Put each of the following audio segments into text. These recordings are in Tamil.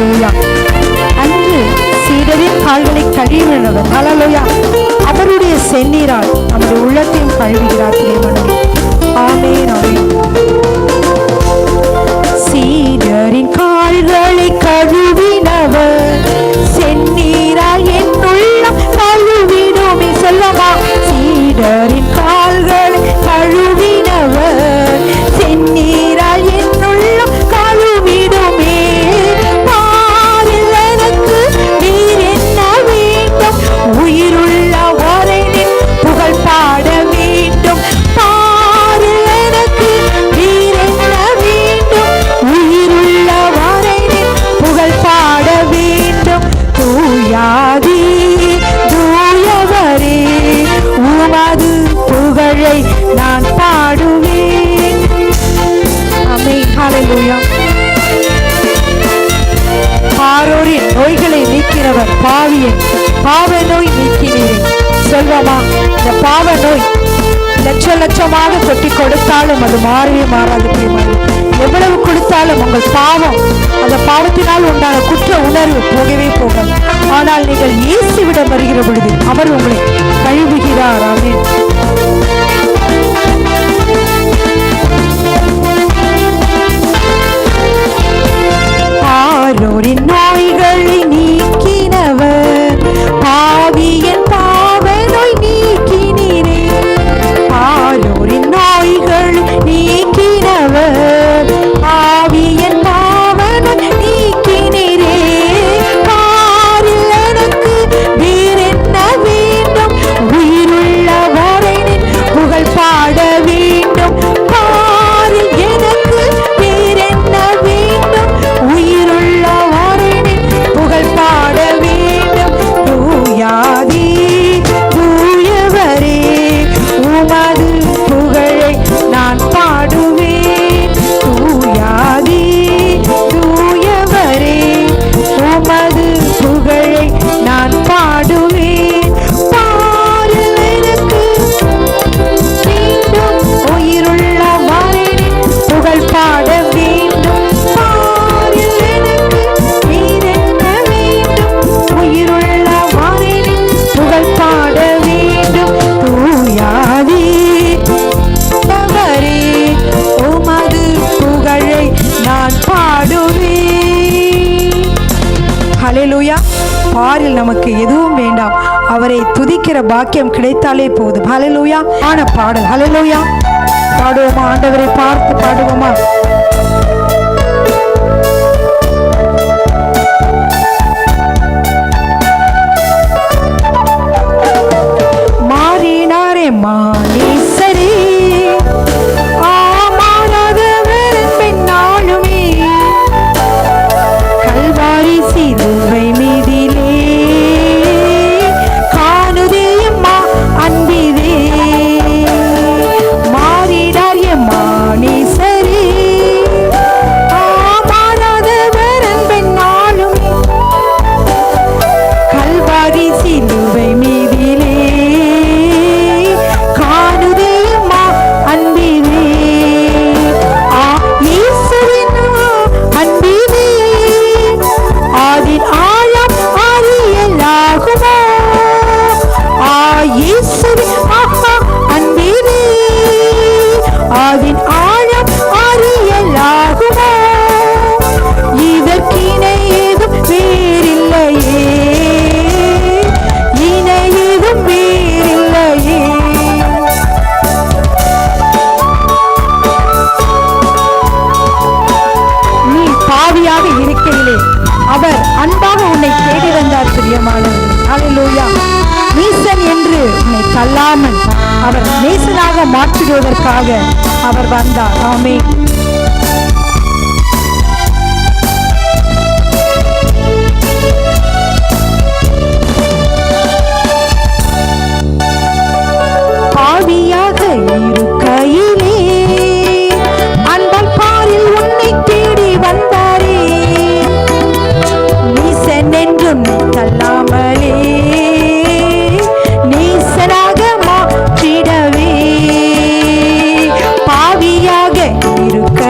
ஹல்லேலூயா. அன்று சீடரின் கால்களை கழுவினவர் ஹல்லேலூயா அவருடைய செந்நீரால் நம்முடைய உள்ளத்தையும் கழுவுகிறார். பிரியமானவர்களே, ஆமென் ஆமென். சீடரின் கால்களை கழுவினவர் செந்நீரால் என் உள்ளம் கழுவிடுமே. சொல்லமா, சீடரின் கால்களை கழுவினவர் செந்நீரால் என் உள்ளம் கழுவிடுமே. பாரில் எனக்கு நீர் என்ன வேண்டும், உயிருள்ள வரை நின் புகழ் பாட வேண்டும். பாரில் எனக்கு நீர் என்ன வேண்டும், உயிருள்ள வரை நின் புகழ் பாட வேண்டும். தூயாதி தூயவரே உமது புகழை நான் பாடுவேன். ஆமென் ஹல்லேலூயா. பாரோரின் நோய்களை நீக்கிறவர், பாவியின் பாவ நோய் நீக்கினீரே. சொல்வமா, இந்த பாவ நோய் லட்சமாக கொட்டி கொடுத்தாலும் அது மாறவே மாறாது. எவ்வளவு கொடுத்தாலும் உங்கள் பாவம், அந்த பாவத்தினால் உண்டான குற்ற உணர்வு போகவே போகாது. ஆனால் நீங்கள் இயேசுவிடம் வருகிற பொழுது அவர் உங்களை கழுவுகிறார். ஆமென். பாரோரின் நோய்களை நீக்கினவர், பாவியின் பாவ நோய் நீக்கினீரே. பாரோரின் நோய்களை நீக்கினவர், பாவியின் பாவ நோய் நீக்கினீரே. பாரில் எனக்கு வேறென்ன வேண்டும், உயிருள்ள வரை நின் புகழ் பாட வேண்டும். பாரில் எனக்கு வேறென்ன வேண்டும், உயிருள்ள வரை நின் புகழ் பாட வேண்டும். தூயாதி தூயவரே உமது புகழை நான் பாடுவேன். தூயாதி தூயவரே உமது புகழை நான் பாடுவேன். பாரில் எனக்கு வேண்டும், உயிருள்ள வரை நின் புகழ் பாட வேண்டும். பாரில் எனக்கு வேறென்ன வேண்டும், உயிருள்ள வரை நின் புகழ் பாட வேண்டும். தூயாதி தூயவரே உமது புகழை நான் பாடுவேன். ஹல்லேலூயா. பாரில் நமக்கு எதுவும் வேண்டாம், அவரை துதிக்கிற பாக்கியம் கிடைத்தாலே போதும். ஹல்லேலூயா. ஆன பாடல். ஹல்லேலூயா. பாடுவோமா? ஆண்டவரை பார்த்து பாடுவோமா? மாறினாரே மானீசரே, ஆமாறாதவர் பெண்ணாளுமே. கல்வாரி சிலுவை மீதிலே காணுதேயம்மா அன்பிலே. மாறினார் எம்மானீசரே, ஆமாறாதவர் பெண்ணாளுமே. கல்வாரி சிலுவை மீதிலே காணுதேயம்மா அன்பிலே. இயேசுவின் அன்பிலே ஆதின் ஆழம் அறியலாகுமோ. இயேசுவின் அன்பிலே ஆதின் ஆழம் அறியலாகுமோ. இதற்கிணை ஏதும் வேறில்லையே, இணை ஏதும் வேறில்லையே. நீ பாவியாக இருக்கையிலே அவர் அன்பாக உன்னை தேடி வந்தார். பிரியமானவர்களே, ஹல்லேலூயா. நீசன் என்று உன்னை தள்ளாமல் அவர் நேசனாக மாற்றிடுவதற்காக அவர் வந்தார். ஆமென். பாவியாக இருக்கையிலே அன்பால் பாரில் உன்னை தேடி வந்தாரே. நீசன் என்றும் தள்ளாமலே நீசனாக மாற்றிடவே. பாவியாக இருக்க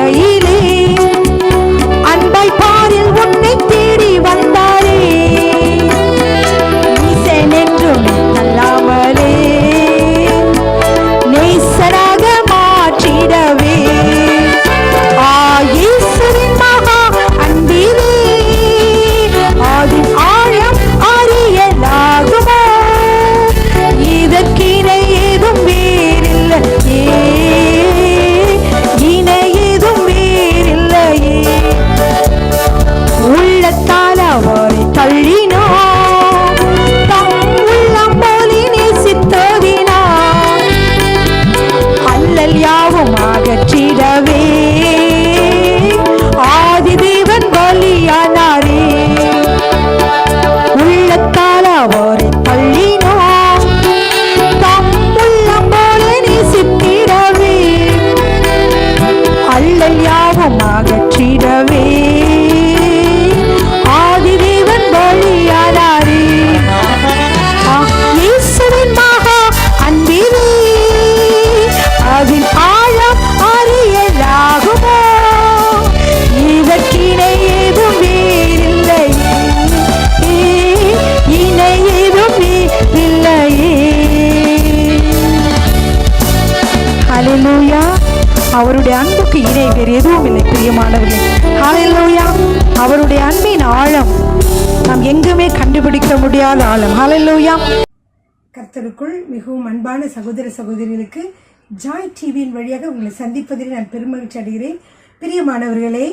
அவருடைய அன்புக்கு இணை வேறு எதுவும் இல்லை பிரியமானவர்களே. ஹல்லேலூயா. அவருடைய அன்பின் ஆழம் நாம் எங்குமே கண்டுபிடிக்க முடியாத ஆழம். ஹல்லேலூயா. கர்த்தருக்குள் மிகவும் அன்பான சகோதர சகோதரிகளுக்கு ஜாய் டிவியின் வழியாக உங்களை சந்திப்பதில் நான் பெருமகிழ்ச்சி அடைகிறேன். பிரியமானவர்களே,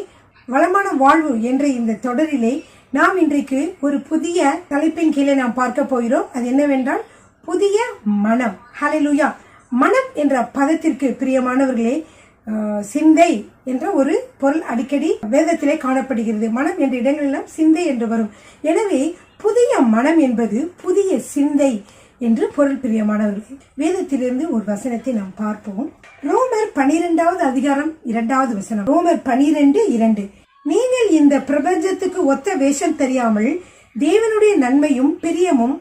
வளமான வாழ்வு என்ற இந்த தொடரிலே நாம் இன்றைக்கு ஒரு புதிய தலைப்பின் கீழே நாம் பார்க்க போகிறோம். அது என்னவென்றால் புதிய மனம். ஹல்லேலூயா. மனம் என்ற பதத்திற்கு பிரியமானவர்களே சிந்தை என்ற ஒரு பொருள் அடிக்கடி வேதத்திலே காணப்படுகிறது. மனம் என்ற இடங்களெல்லாம் சிந்தை என்று வரும். எனவே புதிய மனம் என்பது புதிய சிந்தை என்று பொருள். பிரியமானவர்கள், வேதத்திலிருந்து ஒரு வசனத்தை நாம் பார்ப்போம். ரோமர் 12வது அதிகாரம் 2வது வசனம். ரோமர் 12:2. நீங்கள் இந்த பிரபஞ்சத்துக்கு ஒத்த வேஷம் தெரியாமல் தேவனுடைய நன்மையும் பிரியமும்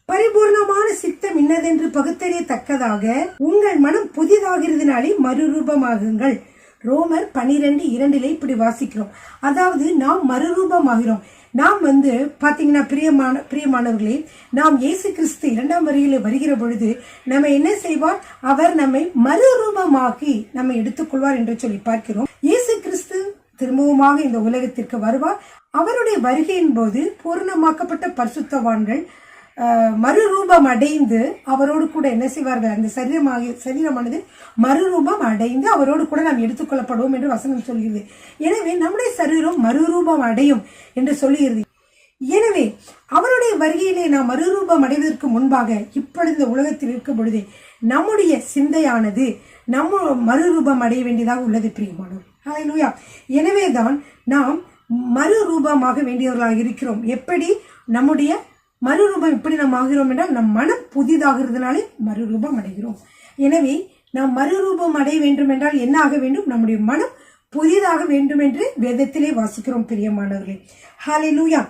பரிபூர்ணமான சித்தம் இன்னதென்று பகுத்தறியத்தக்கதாக உங்கள் மனம் புதிதாகிறதுனாலே மறுரூபமாகுங்கள். ரோமர் 12:2 இப்படி வாசிக்கிறோம். அதாவது நாம் மறுரூபமாகிறோம். நாம் பாத்தீங்கன்னா பிரியமானவர்களே, நாம் இயேசு கிறிஸ்து 2ஆம் வருகையில் வருகிற பொழுது நம்ம என்ன செய்வார்? அவர் நம்மை மறுரூபமாக்கி நம்மை எடுத்துக்கொள்வார் என்று சொல்லி பார்க்கிறோம். இயேசு கிறிஸ்து திரும்பவுமாக இந்த உலகத்திற்கு வருவார். அவருடைய வருகையின் போது பூர்ணமாக்கப்பட்ட பரிசுத்தவான்கள் மறுரூபம் அடைந்து அவரோடு கூட என்ன செய்வார்கள்? அந்த சரீரமானது மறுரூபம் அடைந்து அவரோடு கூட நாம் எடுத்துக்கொள்ளப்படுவோம் என்று வசனம் சொல்கிறது. எனவே நம்முடைய சரீரம் மறுரூபம் அடையும் என்று சொல்லுகிறது. எனவே அவருடைய வருகையிலே நாம் மறுரூபம் அடைவதற்கு முன்பாக இப்பொழுது இந்த உலகத்தில் இருக்கும் பொழுதே நம்முடைய சிந்தையானது நம்ம மறுரூபம் அடைய வேண்டியதாக உள்ளது பிரியமானவர். ஹல்லேலூயா. எனவேதான் நாம் மறுரூபமாக வேண்டியவர்களாக இருக்கிறோம். எப்படி நம்முடைய மறுரூபம் எப்படி நாம் ஆகிறோம் என்றால் நம் மனம் புதிதாகிறதுனாலே மறுரூபம் அடைகிறோம். எனவே நாம் மறுரூபம் அடைய வேண்டும் என்றால் என்ன ஆக வேண்டும்? நம்முடைய மனம் புதிதாக வேண்டும் என்று வேதத்திலே வாசிக்கிறோம் பிரியமானவர்களே. ஹல்லேலூயா.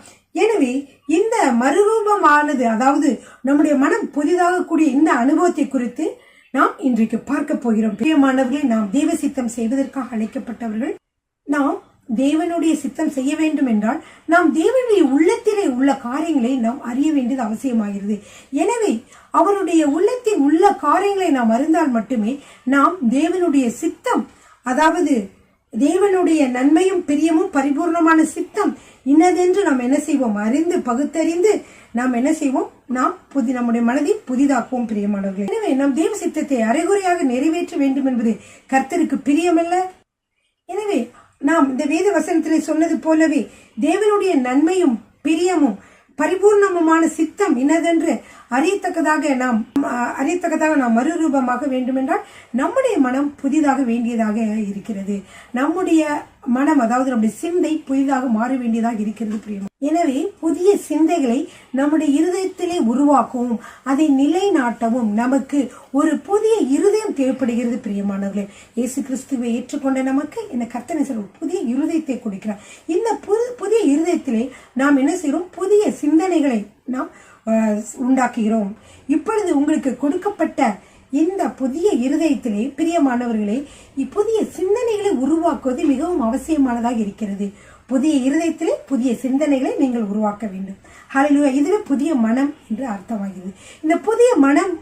எனவே இந்த மறுரூபமானது, அதாவது நம்முடைய மனம் புதிதாக கூடிய இந்த அனுபவத்தை குறித்து நாம் இன்றைக்கு பார்க்க போகிறோம் பிரியமானவர்களே. நாம் தேவ சித்தம் செய்வதற்காக அழைக்கப்பட்டவர்கள். நாம் தேவனுடைய சித்தம் செய்ய வேண்டும் என்றால் நாம் தேவனுடைய உள்ளத்திலே உள்ள காரியங்களை நாம் அறிய வேண்டியது அவசியமாகிறது. எனவே அவருடைய உள்ளத்தில் உள்ள காரியங்களை நாம் அறிந்தால் மட்டுமே நாம் தேவனுடைய சித்தம், அதாவது தேவனுடைய நன்மையும் பிரியமும் பரிபூர்ணமான சித்தம் இன்னதென்று நாம் என்ன செய்வோம்? அறிந்து பகுத்தறிந்து நாம் என்ன செய்வோம்? நாம் நம்முடைய மனதை புதிதாக்குவோம் பிரியமானவர்கள். எனவே நம் தேவ சித்தத்தை அரைகுறையாக நிறைவேற்ற வேண்டும் என்பது கர்த்தருக்கு பிரியமல்ல. எனவே நாம் இந்த வேத வசனத்திலே சொன்னது போலவே தேவனுடைய நன்மையும் பிரியமும் பரிபூர்ணமுமான சித்தம் இன்னதென்று அறியத்தக்கதாக நாம் மறுரூபமாக வேண்டும் என்றால் நம்முடைய மனம் புதிதாக வேண்டியதாக இருக்கிறது. நம்முடைய மனம், அதாவது நம்முடைய சிந்தை புதிதாக மாற வேண்டியதாக இருக்கிறது பிரியமா. எனவே புதிய சிந்தைகளை நம்முடைய இருதயத்திலே உருவாக்கவும் அதை நிலைநாட்டவும் நமக்கு ஒரு புதிய இருதயம் தேவைப்படுகிறது பிரியமானவர்களே. இயேசு கிறிஸ்துவை ஏற்றுக்கொண்ட நமக்கு இந்த கர்த்தர் புதிய இருதயத்தை கொடுக்கிறார். இந்த புதிய இருதயத்திலே நாம் என்ன செய்கிறோம்? புதிய சிந்தனைகளை நாம் உண்டாக்குகிறோம். இப்பொழுது உங்களுக்கு கொடுக்கப்பட்ட இந்த புதிய இருதயத்திலே பிரியமானவர்களே, புதிய சிந்தனைகளை உருவாக்குவது மிகவும் அவசியமானதாக இருக்கிறது. புதிய இருதயத்திலே புதிய சிந்தனைகளை நீங்கள் உருவாக்க வேண்டும். ஹல்லேலூயா. இதுவே புதிய மனம் என்று அர்த்தமாகிறது. இந்த புதிய மனம்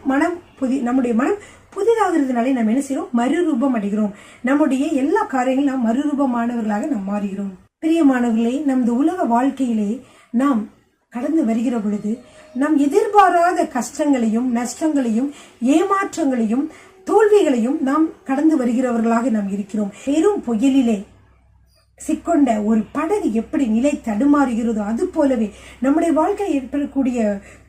நம்முடைய மனம் புதிதாகிறதுனாலே நாம் என்ன செய்யறோம்? மறுரூபம் அடைகிறோம். நம்முடைய எல்லா காரியங்களும் நாம் மறுரூபமானவர்களாக நாம் மாறுகிறோம். பிரியமானவர்களே, நமது உலக வாழ்க்கையிலே நாம் கடந்து வருகிற பொழுது நாம் எதிர்பாராத கஷ்டங்களையும் நஷ்டங்களையும் ஏமாற்றங்களையும் தோல்விகளையும் நாம் கடந்து வருகிறவர்களாக நாம் இருக்கிறோம். பெரும் புயலிலே சிக்கொண்ட ஒரு படகு எப்படி நிலை தடுமாறுகிறதோ அது போலவே நம்முடைய வாழ்க்கையில் ஏற்படக்கூடிய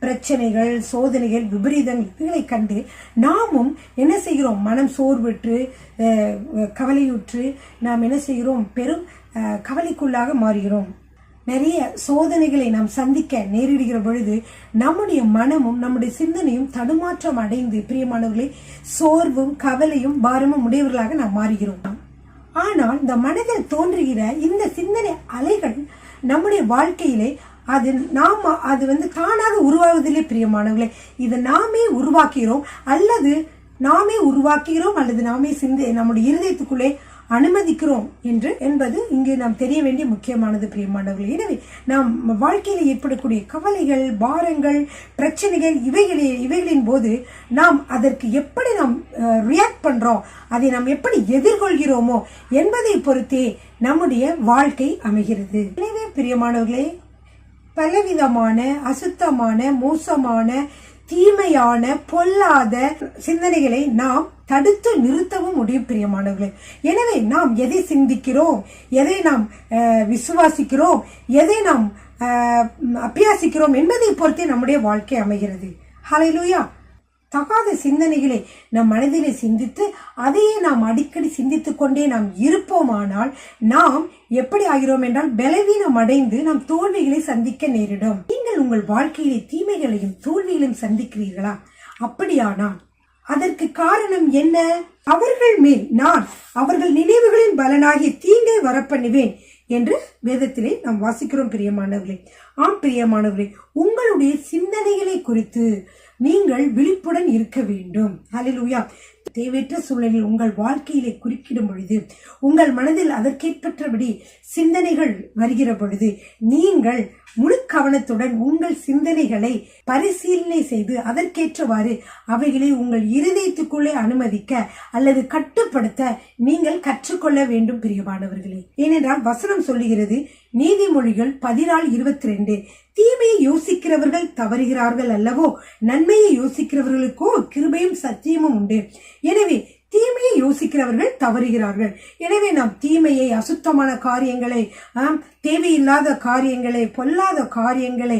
பிரச்சனைகள், சோதனைகள், விபரீதங்கள் இவைகளை கண்டு நாமும் என்ன செய்கிறோம்? மனம் சோர்வுற்று கவலையுற்று நாம் என்ன செய்கிறோம்? பெரும் கவலைக்குள்ளாக மாறுகிறோம். நிறைய சோதனைகளை நாம் சந்திக்க நேரிடுகிற பொழுது நம்முடைய மனமும் நம்முடைய சிந்தனையும் தடுமாற்றம் அடைந்து பிரியமானவர்களே சோர்வும் கவலையும் பாரமும் உடையவர்களாக நாம் மாறுகிறோம். ஆனால் இந்த மனதில் தோன்றுகிற இந்த சிந்தனை அலைகள் நம்முடைய வாழ்க்கையிலே அது தானாக உருவாவதிலே பிரியமானவர்களே, இதை நாமே உருவாக்குகிறோம் அல்லது நாமே நம்முடைய இருதயத்துக்குள்ளே அனுமதிக்கிறோம் என்பது இங்கு நாம் தெரிய வேண்டிய முக்கியமானது பிரியமானவர்கள். எனவே நாம் வாழ்க்கையில் ஏற்படக்கூடிய கவலைகள், பாரங்கள், பிரச்சனைகள் இவைகளின் போது நாம் அதற்கு எப்படி நாம் ரியாக்ட் பண்றோம், அதை நாம் எப்படி எதிர்கொள்கிறோமோ என்பதை பொறுத்தே நம்முடைய வாழ்க்கை அமைகிறது. எனவே பிரியமானவர்களே, பலவிதமான அசுத்தமான, மோசமான, தீமையான, பொல்லாத சிந்தனைகளை நாம் தடுத்து நிறுத்தவும் முடியும் பிரியமானவர்களே. எனவே நாம் எதை சிந்திக்கிறோம், எதை நாம் விசுவாசிக்கிறோம், எதை நாம் அபியாசிக்கிறோம் என்பதை பொறுத்தே நம்முடைய வாழ்க்கை அமைகிறது. ஹல்லேலூயா. தகாத சிந்தனைகளை நம் மனதிலே சிந்தித்து அதையே நாம் அடிக்கடி சிந்தித்துக் கொண்டே நாம் இருப்போமானால் நாம் எப்படி ஆகிறோம் என்றால் பலவீனம் அடைந்து நாம் தோல்விகளை சந்திக்க நேரிடும். நீங்கள் உங்கள் வாழ்க்கையிலே தீமைகளையும் தோல்விகளையும் சந்திக்கிறீர்களா? அப்படியானால் அதற்கு காரணம் என்ன? அவர்கள் மேல் நான் அவர்கள் நினைவுகளின் பலனாகிய தீங்கை வரப்பண்ணுவேன் என்று வேதத்திலே நாம் வாசிக்கிறோம் பிரியமானவர்களே. ஆம் பிரியமானவர்களே, உங்களுடைய சிந்தனைகளை குறித்து நீங்கள் விழிப்புடன் இருக்க வேண்டும். ஹல்லேலூயா. தேவையற்ற சூழலில் உங்கள் வாழ்க்கையிலே குறுக்கிடும் பொழுது, உங்கள் மனதில் அதற்கேற்பட்டபடி சிந்தனைகள் வருகிற பொழுது, நீங்கள் முழு கவனத்துடன் உங்கள் சிந்தனைகளை பரிசீலனை செய்து அதற்கேற்றவாறு அவைகளை உங்கள் இருதயத்துக்குள்ளே அனுமதிக்க அல்லது கட்டுப்படுத்த நீங்கள் கற்றுக்கொள்ள வேண்டும் பிரியமானவர்களே. ஏனென்றால் வசனம் சொல்லுகிறது, நீதிமொழிகள் 14:22, தீமையை யோசிக்கிறவர்கள் தவறுகிறார்கள் அல்லவோ, நன்மையை யோசிக்கிறவர்களுக்கோ கிருபையும் சத்தியமும் உண்டு. எனவே தீமையை யோசிக்கிறவர்கள் தவறுகிறார்கள். எனவே நாம் தீமையை, அசுத்தமான காரியங்களை, தேவையில்லாத காரியங்களை, பொல்லாத காரியங்களை,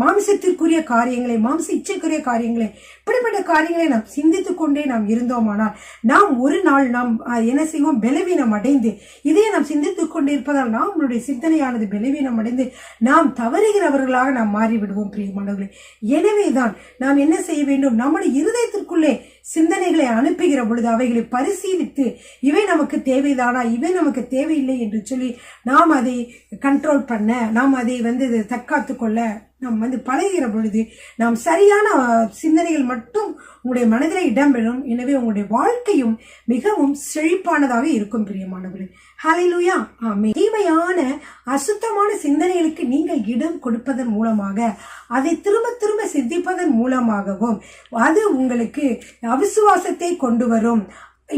மாம்சத்திற்குரிய காரியங்களை, மாம்ச இச்சைக்குரிய காரியங்களை, இப்படிப்பட்ட காரியங்களை நாம் சிந்தித்துக் கொண்டே நாம் இருந்தோமானால் நாம் ஒரு நாள் நாம் என்ன செய்வோம்? பலவீனம் அடைந்து இதையே நாம் சிந்தித்துக் கொண்டே இருப்பதால் நம்மளுடைய சிந்தனையானது பலவீனம் அடைந்து நாம் தவறுகிறவர்களாக நாம் மாறிவிடுவோம் பிரியமானவர்களே. எனவேதான் நாம் என்ன செய்ய வேண்டும்? நம்முடைய இருதயத்திற்குள்ளே சிந்தனைகளை அனுப்புகிற பொழுது அவைகளை பரிசீலித்து இவை நமக்கு தேவைதானா, இவை நமக்கு தேவையில்லை என்று சொல்லி நாம் அதை கண்ட்ரோல் பண்ண, நாம் அதை தற்காத்து கொள்ள நாம் பழகிற பொழுது நாம் சரியான சிந்தனைகள் மட்டும் உங்களுடைய மனதில் இடம்பெறும். எனவே உங்களுடைய வாழ்க்கையும் மிகவும் செழிப்பானதாக இருக்கும் பிரியமானவர்களே. ஹல்லேலூயா. ஆமென். தீமையான அசுத்தமான சிந்தனைகளுக்கு நீங்கள் இடம் கொடுப்பதன் மூலமாக, அதை திரும்ப திரும்ப சிந்திப்பதன் மூலமாகவும் அது உங்களுக்கு அவிசுவாசத்தை கொண்டு வரும்.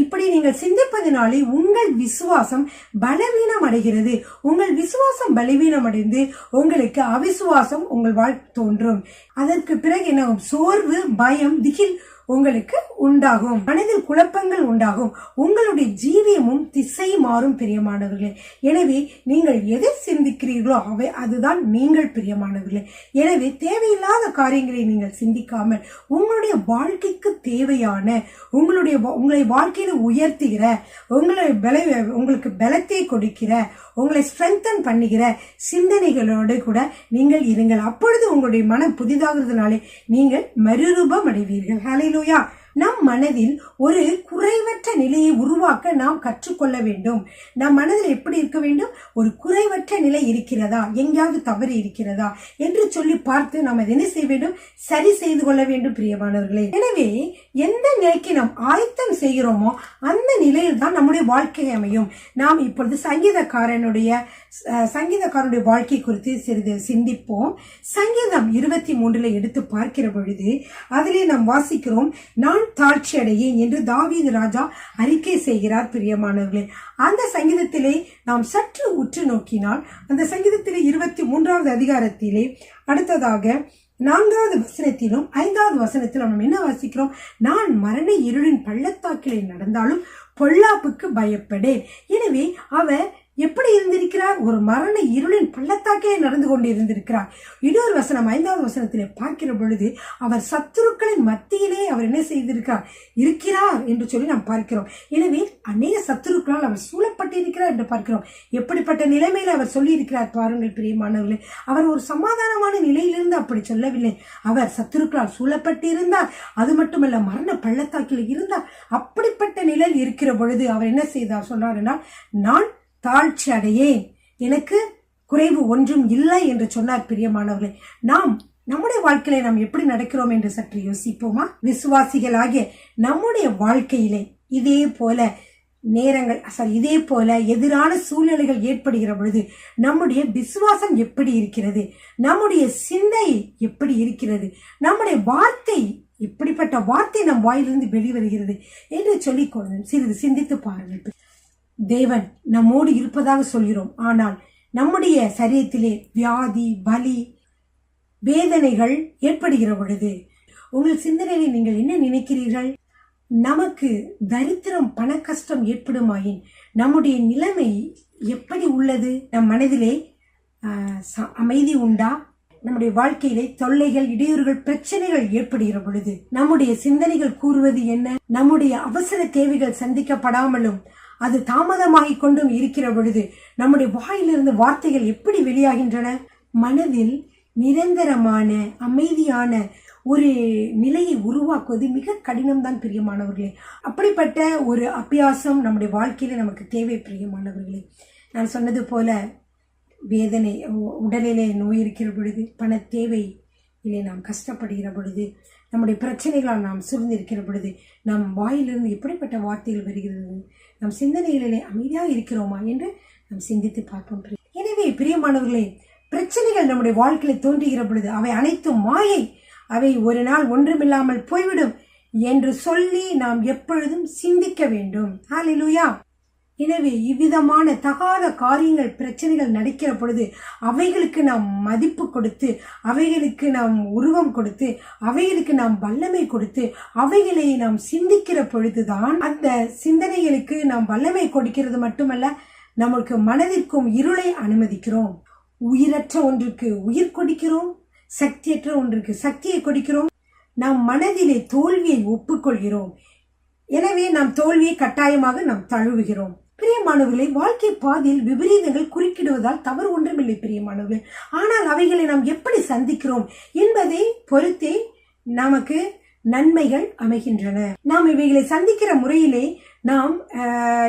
இப்படி நீங்கள் சிந்திப்பதனாலே உங்கள் விசுவாசம் பலவீனம் அடைகிறது. உங்கள் விசுவாசம் பலவீனம் அடைந்து உங்களுக்கு அவிசுவாசம் உங்கள் வாழ்க்கை தோன்றும். அதற்கு பிறகு என்ன? சோர்வு, பயம், திகில் உங்களுக்கு உண்டாகும். மனதில் குழப்பங்கள் உண்டாகும். உங்களுடைய ஜீவியமும் திசை மாறும் பிரியமானவர்களே. எனவே நீங்கள் எதை சிந்திக்கிறீர்களோ அதுதான் நீங்கள் பிரியமானவர்களே. எனவே தேவையில்லாத காரியங்களை நீங்கள் சிந்திக்காமல் உங்களுடைய வாழ்க்கைக்கு தேவையான உங்களை வாழ்க்கையில உயர்த்துகிற, உங்களுக்கு பலத்தை கொடுக்கிற, உங்களை ஸ்ட்ரென்தன் பண்ணுகிற சிந்தனைகளோடு கூட நீங்கள் இருங்கள். அப்பொழுது உங்களுடைய மனம் புதிதாகிறதுனாலே நீங்கள் மறுரூபம் அடைவீர்கள். ஹல்லேலூயா. நம் மனதில் ஒரு குறைவற்ற நிலையை உருவாக்க நாம் கற்றுக்கொள்ள வேண்டும். நம் மனதில் எப்படி இருக்க வேண்டும்? ஒரு குறைவற்ற நிலை இருக்கிறதா, எங்கேயாவது தவறு இருக்கிறதா என்று சொல்லி பார்த்து நாம் என்ன செய்ய வேண்டும்? சரி செய்து கொள்ள வேண்டும் பிரியமானவர்களே. எனவே எந்த நிலைக்கு நாம் ஆயத்தம் செய்கிறோமோ அந்த நிலையில் தான் நம்முடைய வாழ்க்கை அமையும். நாம் இப்பொழுது சங்கீதக்காரனுடைய வாழ்க்கை குறித்து சிறிது சிந்திப்போம். சங்கீதம் 23 எடுத்து பார்க்கிற பொழுது அதிலே நாம் வாசிக்கிறோம், நான் தாழ்ச்சி அடையேன் என்று தாவீது ராஜா அறிக்கை செய்கிறார் பிரியமானவர்களே. அந்த சங்கீதத்திலே நாம் சற்று உற்று நோக்கினால், அந்த சங்கீதத்திலே 23வது அதிகாரத்திலே அடுத்ததாக 4வது வசனத்திலும் 5வது வசனத்திலும் நாம் என்ன வாசிக்கிறோம்? நான் மரண இருளின் பள்ளத்தாக்கிலே நடந்தாலும் பொல்லாப்புக்கு பயப்படேன். எனவே அவர் எப்படி இருந்திருக்கிறார்? ஒரு மரண இருளின் பள்ளத்தாக்கிலே நடந்து கொண்டு இருந்திருக்கிறார். இன்னொரு வசனம் 5வது வசனத்திலே பார்க்கிற பொழுது அவர் சத்துருக்களின் மத்தியிலே அவர் என்ன இருக்கிறார் என்று சொல்லி நாம் பார்க்கிறோம். எனவே அநேக சத்துருக்களால் அவர் சூழப்பட்டிருக்கிறார் என்று பார்க்கிறோம். எப்படிப்பட்ட நிலைமையில அவர் சொல்லி இருக்கிறார் பாருங்கள் பிரியமானவர்களே. அவர் ஒரு சமாதானமான நிலையிலிருந்து அப்படி சொல்லவில்லை. அவர் சத்துருக்களால் சூழப்பட்டிருந்தார். அது மட்டுமல்ல, மரண பள்ளத்தாக்கில் இருந்தார். அப்படிப்பட்ட நிலையில் இருக்கிற பொழுது அவர் என்ன செய்தார் சொன்னார் என்றால், நான் தாழ்ச்சி அடையேன், எனக்கு குறைவு ஒன்றும் இல்லை என்று சொன்னார் பிரியமானவர்களே. நம்முடைய வாழ்க்கையில நாம் எப்படி நடக்கிறோம் என்று சற்று யோசிப்போமா? விசுவாசிகளாகிய நம்முடைய வாழ்க்கையிலே இதே போல நேரங்கள் இதே போல எதிரான சூழ்நிலைகள் ஏற்படுகிற பொழுது நம்முடைய விசுவாசம் எப்படி இருக்கிறது, நம்முடைய சிந்தை எப்படி இருக்கிறது, நம்முடைய வார்த்தை எப்படிப்பட்ட வார்த்தை நம் வாயிலிருந்து வெளிவருகிறது என்று சொல்லிக் கொள்ளுங்கள். சிறிது சிந்தித்து பாருங்கள். தேவன் நம்மோடு இருப்பதாக சொல்கிறோம், ஆனால் நம்முடைய சரீரத்திலே வியாதி, வலி, வேதனைகள் ஏற்படுகிற பொழுது உங்கள் சிந்தனையில் நீங்கள் என்ன நினைக்கிறீர்கள்? நமக்கு தரித்திரம், பண கஷ்டம் ஏற்படுமாயின் நம்முடைய நிலைமை எப்படி உள்ளது? நம் மனதிலே அமைதி உண்டா? நம்முடைய வாழ்க்கையிலே தொல்லைகள், இடையூறுகள், பிரச்சனைகள் ஏற்படுகிற பொழுது நம்முடைய சிந்தனைகள் கூறுவது என்ன? நம்முடைய அவசர தேவைகள் சந்திக்கப்படாமலும் அது தாமதமாகிக் கொண்டும் இருக்கிற பொழுது நம்முடைய வாயிலிருந்து வார்த்தைகள் எப்படி வெளியாகின்றன? மனதில் நிரந்தரமான அமைதியான ஒரு நிலையை உருவாக்குவது மிக கடினம்தான் பிரியமானவர்களே. அப்படிப்பட்ட ஒரு அபியாசம் நம்முடைய வாழ்க்கையில நமக்கு தேவை பிரியமானவர்களே. நான் சொன்னது போல வேதனை, உடலிலே நோய் இருக்கிற பொழுது, பண தேவையிலே நாம் கஷ்டப்படுகிற பொழுது, நம்முடைய பிரச்சனைகளால் நாம் சூழ்ந்திருக்கிற பொழுது நம் வாயிலிருந்து எப்படிப்பட்ட வார்த்தைகள் வருகிறது? நம் சிந்தனைகளிலே அமைதியாக இருக்கிறோமா என்று நாம் சிந்தித்து பார்ப்போம். எனவே பிரியமானவர்களே, பிரச்சனைகள் நம்முடைய வாழ்க்கையில தோன்றுகிற பொழுது அவை அனைத்தும் மாயை, அவை ஒரு நாள் ஒன்றுமில்லாமல் போய்விடும் என்று சொல்லி நாம் எப்பொழுதும் சிந்திக்க வேண்டும். ஹல்லேலூயா. எனவே இவ்விதமான தகாத காரியங்கள், பிரச்சனைகள் நடக்கிற பொழுது அவைகளுக்கு நாம் மதிப்பு கொடுத்து, அவைகளுக்கு நாம் உருவம் கொடுத்து, அவைகளுக்கு நாம் வல்லமை கொடுத்து, அவைகளை நாம் சிந்திக்கிற பொழுதுதான் அந்த சிந்தனைகளுக்கு நாம் வல்லமை கொடுக்கிறது மட்டுமல்ல, நமக்கு மனதிற்கும் இருளை அனுமதிக்கிறோம். உயிரற்ற ஒன்றுக்கு உயிர் கொடுக்கிறோம், சக்தியற்ற ஒன்றுக்கு சக்தியை கொடுக்கிறோம். நாம் மனதிலே தோல்வியை ஒப்புக்கொள்கிறோம். எனவே நாம் தோல்வியை கட்டாயமாக நாம் தழுவுகிறோம். பிரியமானவர்களை, வாழ்க்கை பாதையில் விபரீதங்கள் குறுக்கிடுவதால் தவறு ஒன்றுமில்லை பிரியமானவர்களே. ஆனால் அவைகளை நாம் எப்படி சந்திக்கிறோம் என்பதை பொறுத்தே நமக்கு நன்மைகள் அமைகின்றன. நாம் இவைகளை சந்திக்கிற முறையிலே நாம்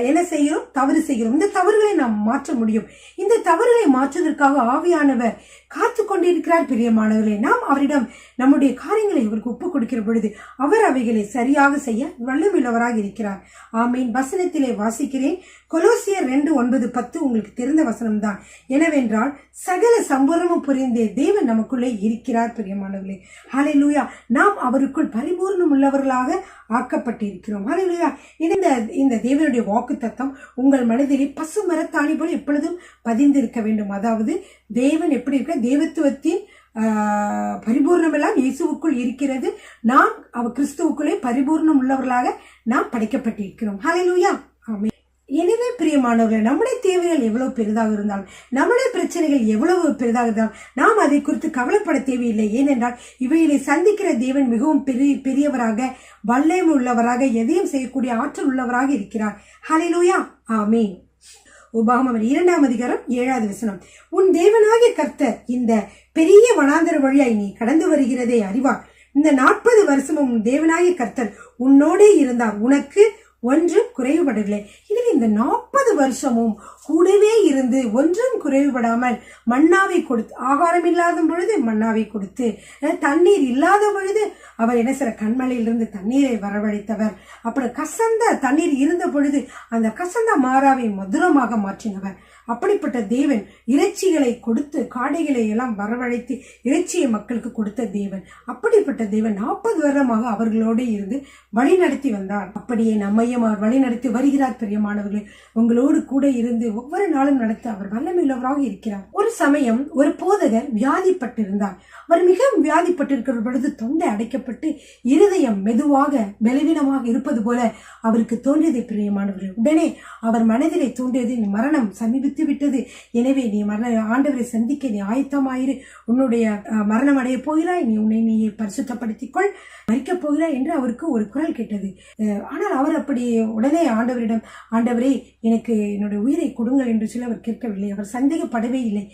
என்ன செய்கிறோம்? தவறு செய்கிறோம். இந்த தவறுகளை நாம் மாற்ற முடியும். இந்த தவறுகளை மாற்றுவதற்காக ஆவியானவர் காத்து கொண்டிருக்கிறார் பிரியமானவர்களே. நாம் அவரிடம் நம்முடைய காரியங்களை அவருக்கு ஒப்புக் கொடுக்கிற பொழுது அவர் அவைகளை சரியாக செய்ய வல்லமையுள்ளவராக இருக்கிறார். ஆமீன். வசனத்திலே வாசிக்கிறேன். கொலோசியர் 2:9-10 உங்களுக்கு தெரிந்த வசனம் தான். எனவென்றால் சகல சம்பூர்ணமும் புரிந்தே தேவன் நமக்குள்ளே இருக்கிறார் பிரியமானவர்களே. ஹல்லேலூயா. நாம் அவருக்குள் பரிபூர்ணம் உள்ளவர்களாக ஆக்கப்பட்டிருக்கிறோம். ஹல்லேலூயா. இந்த தேவனுடைய வாக்கு தத்தம் உங்கள் மனதிலே பசு மரத்தாணி போல எப்பொழுதும் பதிந்திருக்க வேண்டும். அதாவது தேவன் எப்படி இருக்க, தேவத்துவத்தின் பரிபூர்ணம் எல்லாம் இயேசுவுக்குள் இருக்கிறது. நாம் அவர் கிறிஸ்துவுக்குள்ளே பரிபூர்ணம் உள்ளவர்களாக நாம் படைக்கப்பட்டிருக்கிறோம். ஹல்லேலூயா. ஆமென். எனவே பிரியமானவர்களே, நம்முடைய தேவைகள் எவ்வளவு பெரிதாக இருந்தாலும், நம்முடைய பிரச்சனைகள் எவ்வளவு பெரிதாக இருந்தாலும் நாம் அதை குறித்து கவலைப்பட தேவையில்லை. ஏனென்றால் இவைகளை சந்திக்கிற தேவன் மிகவும் பெரியவராக, வல்லமை உள்ளவராக, எதையும் செய்யக்கூடிய ஆற்றல் உள்ளவராக இருக்கிறார். ஹல்லேலூயா. ஆமென். உபாகமம் 2:7 உன் தேவனாகிய கர்த்தர் இந்த பெரிய வனாந்தர வழியாய் நீ கடந்து வருகிறதை அறிவார். இந்த 40 வருஷமும் உன் தேவனாகிய கர்த்தர் உன்னோடே இருந்தார், உனக்கு ஒன்றும் குறைவுபடவில்லை. எனவே இந்த 40 வருஷமும் கூடவே இருந்து ஒன்றும் குறைவுபடாமல் மன்னாவை கொடுத்து, ஆகாரம் இல்லாத பொழுது மன்னாவை கொடுத்து, தண்ணீர் இல்லாத பொழுது அவர் என்ன செய்ற, கண்மலையிலிருந்து தண்ணீரை வரவழைத்தவர். அப்புறம் கசந்த தண்ணீர் இருந்த பொழுது அந்த கசந்த மாறாவை மதுரமாக மாற்றினவர். அப்படிப்பட்ட தேவன் இறைச்சிகளை கொடுத்து, காடைகளை எல்லாம் வரவழைத்து இறைச்சியை மக்களுக்கு கொடுத்த தேவன். அப்படிப்பட்ட தேவன் 40 வருடமாக அவர்களோடு இருந்து வழி நடத்தி வந்தார். அப்படியே நம்மையும் அவர் வழி நடத்தி வருகிறார் பிரியமானவர்களே. உங்களோடு கூட இருந்து ஒவ்வொரு நாளும் நடத்த அவர் வல்லமையுள்ளவராக இருக்கிறார். ஒரு சமயம் ஒரு போதகர் வியாதிப்பட்டிருந்தார். அவர் மிகவும் வியாதிப்பட்டிருக்கிற பொழுது தொண்டை அடைக்கப்பட்டு இருதயம் மெதுவாக பலவீனமாக இருப்பது போல அவருக்கு தோன்றியதை பிரியமானவர்கள். உடனே அவர் மனதிலே தோன்றியது, நீ மரணம் சமீபித்து விட்டது, எனவே நீ ஆண்டவரை சந்திக்க நீ ஆயத்தமாயிரு, உன்னுடைய மரணம் அடைய போகிறாய், நீ உன்னை நீ பரிசுத்தப்படுத்திக் கொள், மரிக்கப் போகிறாய் என்று அவருக்கு ஒரு குரல் கேட்டது. ஆனால் அவர் அப்படி உடனே ஆண்டவரிடம், ஆண்டவரே எனக்கு என்னுடைய உயிரை கொடுங்கள் என்று சொல்லி அவர் கேட்கவில்லை. அவர் சந்தேகப்படவே இல்லை.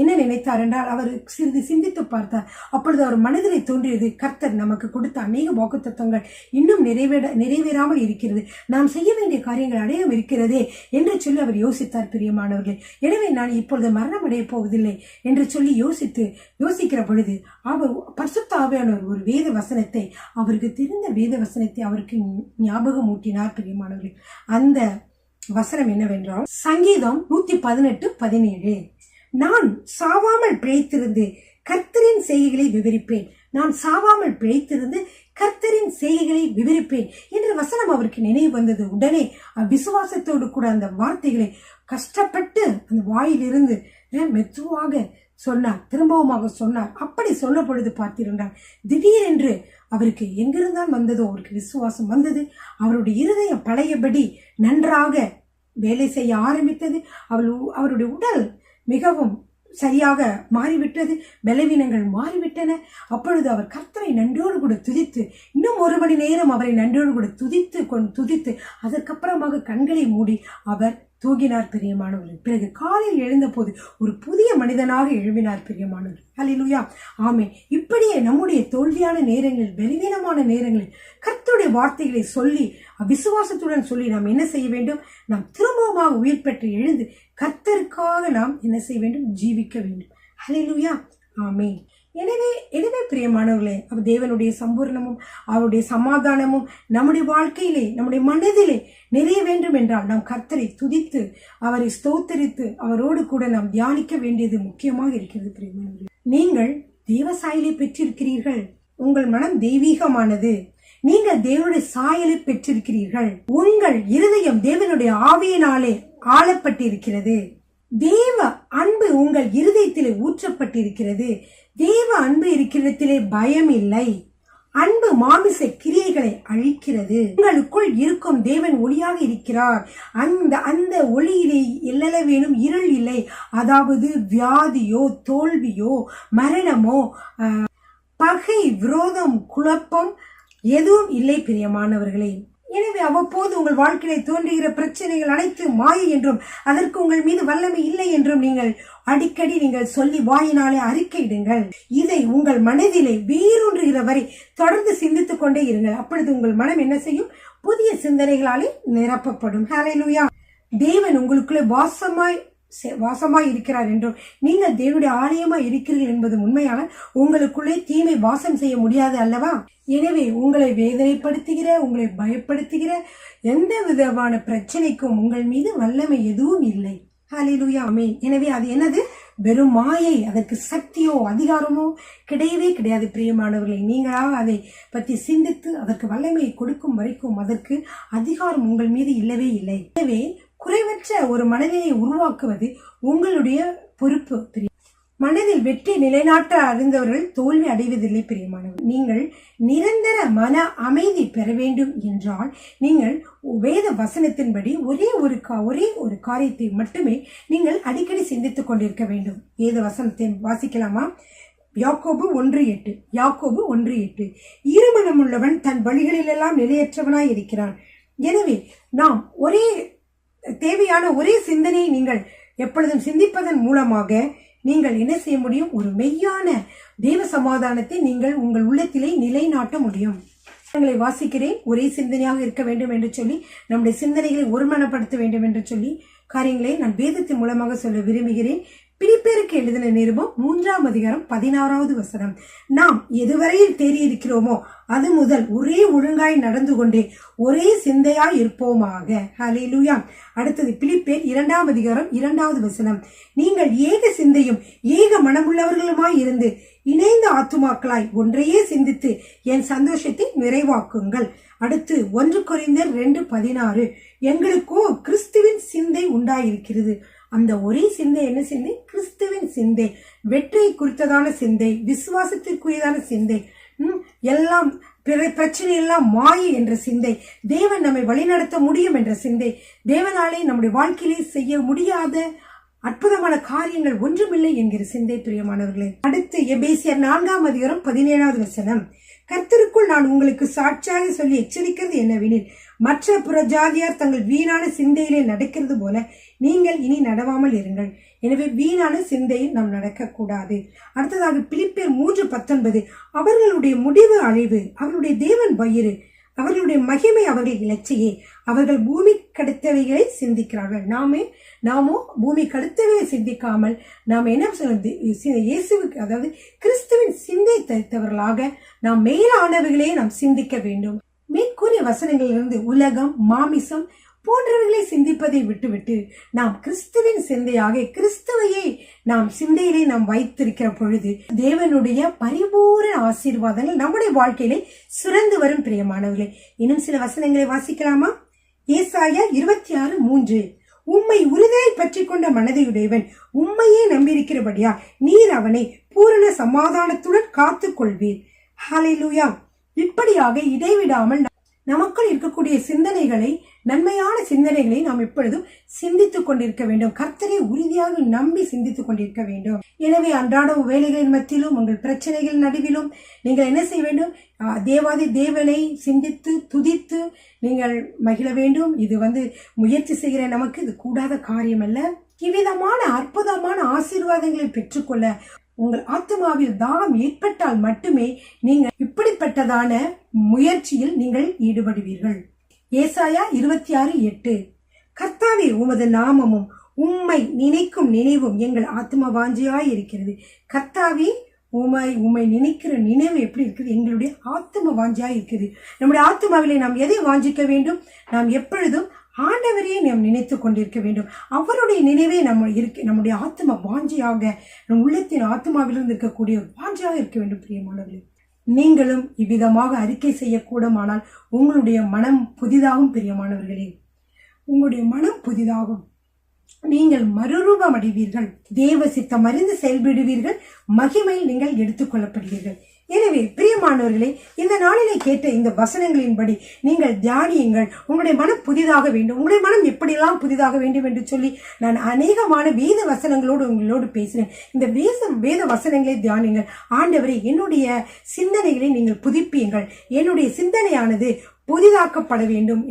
என்ன நினைத்தார் என்றால், அவர் சிறிது சிந்தித்து பார்த்தார். அப்பொழுது அவர் மனதிலே தோன்றியது, கர்த்தர் நமக்கு கொடுத்த அநேக வாக்குத்தத்தங்கள் இன்னும் நிறைவேறாமல் இருக்கிறது, நாம் செய்ய வேண்டிய காரியங்கள் அடையாமல் இருக்கிறதே என்று சொல்லி அவர் யோசித்தார் பிரியமான. பிரியமானவர்களே. எனவே நான் இப்பொழுது மரணம் அடைய போவதில்லை என்று சொல்லி யோசிக்கிற பொழுது அவர் பரிசுத்த ஆவியானவர் ஒரு வேத வசனத்தை, அவருக்கு தெரிந்த வேத வசனத்தை அவருக்கு ஞாபகம் ஊட்டினார் பிரியமானவர்களே. அந்த வசனம் என்னவென்றால் சங்கீதம் 118:17. நான் சாவாமல் பிழைத்திருந்து கர்த்தரின் செய்கைகளை விவரிப்பேன். நான் சாவாமல் பிழைத்திருந்து கர்த்தரின் செய்கைகளை விவரிப்பேன் என்ற வசனம் அவருக்கு நினைவு வந்தது. உடனே விசுவாசத்தோடு கூட அந்த வார்த்தைகளை கஷ்டப்பட்டு அந்த வாயிலிருந்து மெதுவாக சொன்னார், திரும்பவுமாக சொன்னார். அப்படி சொன்ன பொழுது பார்த்திருந்தார், திடீரென்று அவருக்கு எங்கிருந்தான் வந்ததோ அவருக்கு விசுவாசம் வந்தது. அவருடைய இருதயம் பழையபடி நன்றாக வேலை செய்ய ஆரம்பித்தது. அவருடைய உடல் மிகவும் சரியாக மாறிவிட்டது, பலவீனங்கள் மாறிவிட்டன. அப்பொழுது அவர் கர்த்தரை நன்றோடு கூட துதித்து, இன்னும் 1 மணி நேரம் அவரை நன்றோடு கூட துதித்து அதற்கப்புறமாக கண்களை மூடி அவர் தூங்கினார் பிரியமானவர்கள். பிறகு காலையில் எழுந்த போது ஒரு புதிய மனிதனாக எழும்பினார் பிரியமானவர்கள். ஹல்லேலூயா, ஆமென். இப்படியே நம்முடைய தோல்வியான நேரங்களில், பலவீனமான நேரங்களில் கர்த்தருடைய வார்த்தைகளை சொல்லி விசுவாசத்துடன் சொல்லி நாம் என்ன செய்ய வேண்டும்? நாம் திரும்பமாக உயிர் பெற்று எழுந்து கர்த்தருக்காக நாம் என்ன செய்ய வேண்டும்? ஜீவிக்க வேண்டும். ஹல்லேலூயா, ஆமென். எனவே பிரியமானவர்களே, அவர் தேவனுடைய சம்பூர்ணமும் அவருடைய சமாதானமும் நம்முடைய வாழ்க்கையிலே, நம்முடைய மனதிலே நிறைய வேண்டும் என்றால் நாம் கர்த்தரை துதித்து அவரை ஸ்தோத்தரித்து அவரோடு கூட நாம் தியானிக்க வேண்டியது முக்கியமாக இருக்கிறது பிரியமானவர்களே. நீங்கள் தேவ சாயலை பெற்றிருக்கிறீர்கள். உங்கள் மனம் தெய்வீகமானது. நீங்கள் தேவனுடைய சாயலை பெற்றிருக்கிறீர்கள். உங்கள் இருதயம் தேவனுடைய ஆவியினாலே ஆளப்பட்டிருக்கிறது. தேவ அன்பு உங்கள் இருதயத்திலே ஊற்றப்பட்டிருக்கிறது. தேவ அன்பு இருக்கிறதிலே பயம் இல்லை. அன்பு மாமிச கிரியைகளை அழிக்கிறது. உங்களுக்குள் இருக்கும் தேவன் ஒளியாக இருக்கிறார். அந்த ஒளியிலே எல்லளவேனும் இருள் இல்லை. அதாவது வியாதியோ, தோல்வியோ, மரணமோ, பகை, விரோதம், குழப்பம் எதுவும் இல்லை பிரியமானவர்களே. எனவே அவ்வப்போது உங்கள் வாழ்க்கையை தோன்றுகிற பிரச்சனைகள் அனைத்து மாயை என்றும் அதற்கு உங்கள் மீது வல்லமை இல்லை என்றும் நீங்கள் அடிக்கடி நீங்கள் சொல்லி வாயினாலே அறிக்கையிடுங்கள். இதை உங்கள் மனதிலே வேரூன்றுகிற வரை தொடர்ந்து சிந்தித்துக் கொண்டே இருங்கள். அப்பொழுது உங்கள் மனம் என்ன செய்யும்? புதிய சிந்தனைகளாலே நிரப்பப்படும். ஹல்லேலூயா. தேவன் உங்களுக்குள்ளே வாசமாய் இருக்கிறார் என்றும் நீங்கள் தேவனுடைய ஆலயமாய் இருக்கிறீர்கள் என்பது உண்மையான உங்களுக்குள்ளே தீமை வாசம் செய்ய முடியாது அல்லவா? எனவே உங்களை வேதனைப்படுத்துகிற, உங்களை பயப்படுத்துகிற எந்த விதமான பிரச்சனைக்கும் உங்கள் மீது வல்லமை எதுவும் இல்லை. ஹல்லேலூயா, ஆமென். எனவே அது என்னது? வெறும் மாயை. அதற்கு சக்தியோ அதிகாரமோ கிடையவே கிடையாது பிரியமானவர்களை. நீங்களாக அதை பற்றி சிந்தித்து அதற்கு வல்லமையை கொடுக்கும் வரைக்கும் அதற்கு அதிகாரம் உங்கள் மீது இல்லவே இல்லை. எனவே குறைவற்ற ஒரு மனநிலையை உருவாக்குவது உங்களுடைய பொறுப்பு. மனதில் வெற்றி நிலைநாட்ட அறிந்தவர்கள் தோல்வி அடைவதில்லை பிரியமானவர்கள். நீங்கள் நிரந்தர மன அமைதி பெற வேண்டும் என்றால் நீங்கள் வேத வசனத்தின்படி ஒரே ஒரு காரியத்தை மட்டுமே நீங்கள் அடிக்கடி சிந்தித்துக் கொண்டிருக்க வேண்டும். வேத வசனத்தை வாசிக்கலாமா? யாக்கோபு 1:8. இருமனமுள்ளவன் தன் வழிகளிலெல்லாம் நிலையற்றவனாய் இருக்கிறான். எனவே நாம் தேவையான ஒரே சிந்தனையை நீங்கள் எப்பொழுதும் சிந்திப்பதன் மூலமாக நீங்கள் என்ன செய்ய முடியும்? ஒரு மெய்யான தேவ சமாதானத்தை நீங்கள் உங்கள் உள்ளத்திலே நிலைநாட்ட முடியும். வாசிக்கிறேன். ஒரே சிந்தனையாக இருக்க வேண்டும் என்று சொல்லி, நம்முடைய சிந்தனைகளை ஒருமனப்படுத்த வேண்டும் என்று சொல்லி காரியங்களை நான் வேதத்தின் மூலமாக சொல்ல விரும்புகிறேன். பிலிப்பியருக்கு எழுதின நிருபம் 3:16. நாம் எதுவரையில் தேறியிருக்கிறோமோ அது முதல் ஒரே ஒழுங்காய் நடந்து கொண்டே ஒரே சிந்தையாய் இருப்போமாக. ஹல்லேலூயா. அடுத்தது பிலிப்பியர் 2:2. நீங்கள் ஏக சிந்தையும் ஏக மனமுள்ளவர்களுமாய் இருந்து இணைந்த ஆத்துமாக்களாய் ஒன்றையே சிந்தித்து என் சந்தோஷத்தை நிறைவாக்குங்கள். அடுத்து 1 கொரிந்தியர் 2:16. எங்களுக்கோ கிறிஸ்துவின் சிந்தை உண்டாயிருக்கிறது. அந்த ஒரே சிந்தை என்ன சிந்தை? கிறிஸ்துவின் சிந்தை. வெற்றியை குறித்ததான சிந்தை, விசுவாசத்திற்குரியதான சிந்தை, எல்லாம் பிரச்சனை எல்லாம் மாயை என்ற சிந்தை, தேவன் நம்மை வழிநடத்த முடியும் என்ற சிந்தை, தேவனாலே நம்முடைய வாழ்க்கையிலே செய்ய முடியாத அற்புதமான காரியங்கள் ஒன்றுமில்லை என்கிற சிந்தை பிரியமானவர்களே. அடுத்து எபேசியர் 4:17. கர்த்தருக்குள் நான் உங்களுக்கு சாட்சியாக சொல்லி எச்சரிக்கிறது என்னவெனில், மற்ற புறஜாதியார் தங்கள் வீணான சிந்தையிலே நடக்கிறது போல நீங்கள் இனி நடவாமல் இருங்கள். எனவே வீணான சிந்தையில் நாம் நடக்கக்கூடாது. அடுத்ததாக பிலிப்பியர் 3:19. அவர்களுடைய முடிவு அழிவு, அவர்களுடைய தேவன் வயிறு, அவர்களுடைய மகிமை அவர்கள் இலச்சையே, அவர்கள் பூமி கடுத்தவைகளை சிந்திக்கிறார்கள். நாமோ பூமி கடுத்தவைகளை சிந்திக்காமல் நாம் என்ன சொல்றது, இயேசுவுக்கு அதாவது கிறிஸ்துவின் சிந்தை தரித்தவர்களாக நாம் மேலானவைகளே நாம் சிந்திக்க வேண்டும். மேற்கூறிய வசனங்களிலிருந்து உலகம், மாமிசம் போன்றவர்களை சிந்திப்பதை விட்டுவிட்டு நாம் கிறிஸ்துவின் சிந்தையாக கிறிஸ்துவையே நாம் சிந்தையிலே நாம் வைத்திருக்கிற பொழுது தேவனுடைய பரிபூரண ஆசீர்வாதங்கள் நம்முடைய வாழ்க்கையிலே சுரந்து வரும். பிரியமானவர்களே, இன்னும் சில வசனங்களை வாசிக்கலாமா? ஏசாயா 26:3, உம்மை உறுதியாய் பற்றி கொண்ட மனதையுடையவன் உம்மையே நம்பியிருக்கிறபடியா நீர் அவனை பூரண சமாதானத்துடன் காத்துக் கொள்வீர். ஹல்லேலூயா. இப்படியாக இடைவிடாமல் நமக்குள் இருக்கக்கூடிய சிந்தனைகளை, நன்மையான சிந்தனைகளை நாம் எப்பொழுதும் சிந்தித்துக் கொண்டிருக்க வேண்டும். கர்த்தரை உறுதியாக நம்பி சிந்தித்துக் கொண்டிருக்க வேண்டும். எனவே அன்றாட வேலைகளின் மத்தியிலும் உங்கள் பிரச்சனைகள் நடுவிலும் நீங்கள் என்ன செய்ய வேண்டும்? தேவாதி தேவனை சிந்தித்து துதித்து நீங்கள் மகிழ வேண்டும். இது முயற்சி செய்கிற நமக்கு இது கூடாத காரியம் அல்ல. இவ்விதமான அற்புதமான ஆசீர்வாதங்களை பெற்றுக்கொள்ள உங்கள் ஆத்மாவில் தாகம் ஏற்பட்டால் மட்டுமே நீங்கள் இப்படிப்பட்டதான முயற்சியில் நீங்கள் ஈடுபடுவீர்கள். ஏசாயா 26:8, கர்த்தாவே உமது நாமமும் உம்மை நினைக்கும் நினைவும் எங்கள் ஆத்ம வாஞ்சியாய் இருக்கிறது. கர்த்தாவே உம்மை நினைக்கிற நினைவு எப்படி இருக்குது? எங்களுடைய ஆத்ம வாஞ்சியாய் இருக்குது. நம்முடைய ஆத்மாவிலே நாம் எதை வாஞ்சிக்க வேண்டும்? நாம் எப்பொழுதும் ஆண்டவரையே நாம் நினைத்து கொண்டிருக்க வேண்டும். அவருடைய நினைவே நம்முடைய ஆத்ம வாஞ்சியாக, நம் உள்ளத்தின் ஆத்மாவிலிருந்து இருக்கக்கூடிய வாஞ்சியாக இருக்க வேண்டும். பிரியமானவர்களே, நீங்களும் இவ்விதமாக அறிக்கை செய்யக்கூடுமானால் உங்களுடைய மனம் புதிதாகும். பிரியமானவர்களே, உங்களுடைய மனம் புதிதாகும். நீங்கள் மறுரூபம் அடைவீர்கள். தேவ சித்தம் அறிந்து செயல்படுவீர்கள். மகிமையில் நீங்கள் எடுத்துக் கொள்ளப்படுவீர்கள். எனவே பிரியமானவர்களே, இந்த நாளிலே கேட்ட இந்த வசனங்களின்படி நீங்கள் தியானியுங்கள். உங்களுடைய மனம் புதிதாக வேண்டும். உங்களுடைய மனம் எப்படியெல்லாம் புதிதாக வேண்டும் என்று சொல்லி நான் அநேகமான வேத வசனங்களோடு உங்களோடு பேசினேன். இந்த வேத வசனங்களை தியானியுங்கள். ஆண்டவரே, என்னுடைய சிந்தனைகளை நீங்கள் புதுப்பியுங்கள். என்னுடைய சிந்தனையானது புதிதாக்கப்பட வேண்டும்.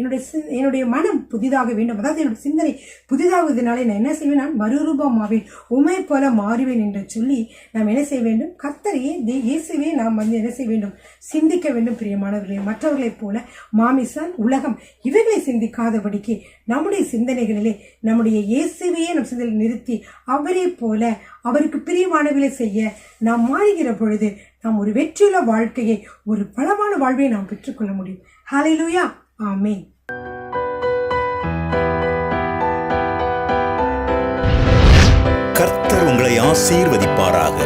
என்னுடைய மனம் புதிதாக வேண்டும். அதாவது என்னுடைய சிந்தனை புதிதாகுவதனாலே நான் என்ன செய்வேன்? நான் மறுரூபமாவேன், உமை போல மாறுவேன் என்று சொல்லி நாம் என்ன செய்ய வேண்டும்? கர்த்தரையே இயேசுவே நாம் என்ன செய்ய வேண்டும்? சிந்திக்க வேண்டும். பிரியமானவர்களே, மற்றவர்களைப் போல மாமிசம், உலகம் இவைகளை சிந்திக்காதபடிக்கு நம்முடைய சிந்தனைகளிலே நம்முடைய இயேசுவையே நம் சிந்தனை நிறுத்தி அவரே போல அவருக்கு பிரியமானவர்களை செய்ய நாம் மாறுகிற பொழுது நாம் ஒரு வெற்றியுள்ள வாழ்க்கையை, ஒரு பலமான வாழ்வை நாம் பெற்றுக்கொள்ள முடியும். ஹல்லேலூயா. ஆமென். கர்த்தர் உங்களை ஆசீர்வதிப்பாராக.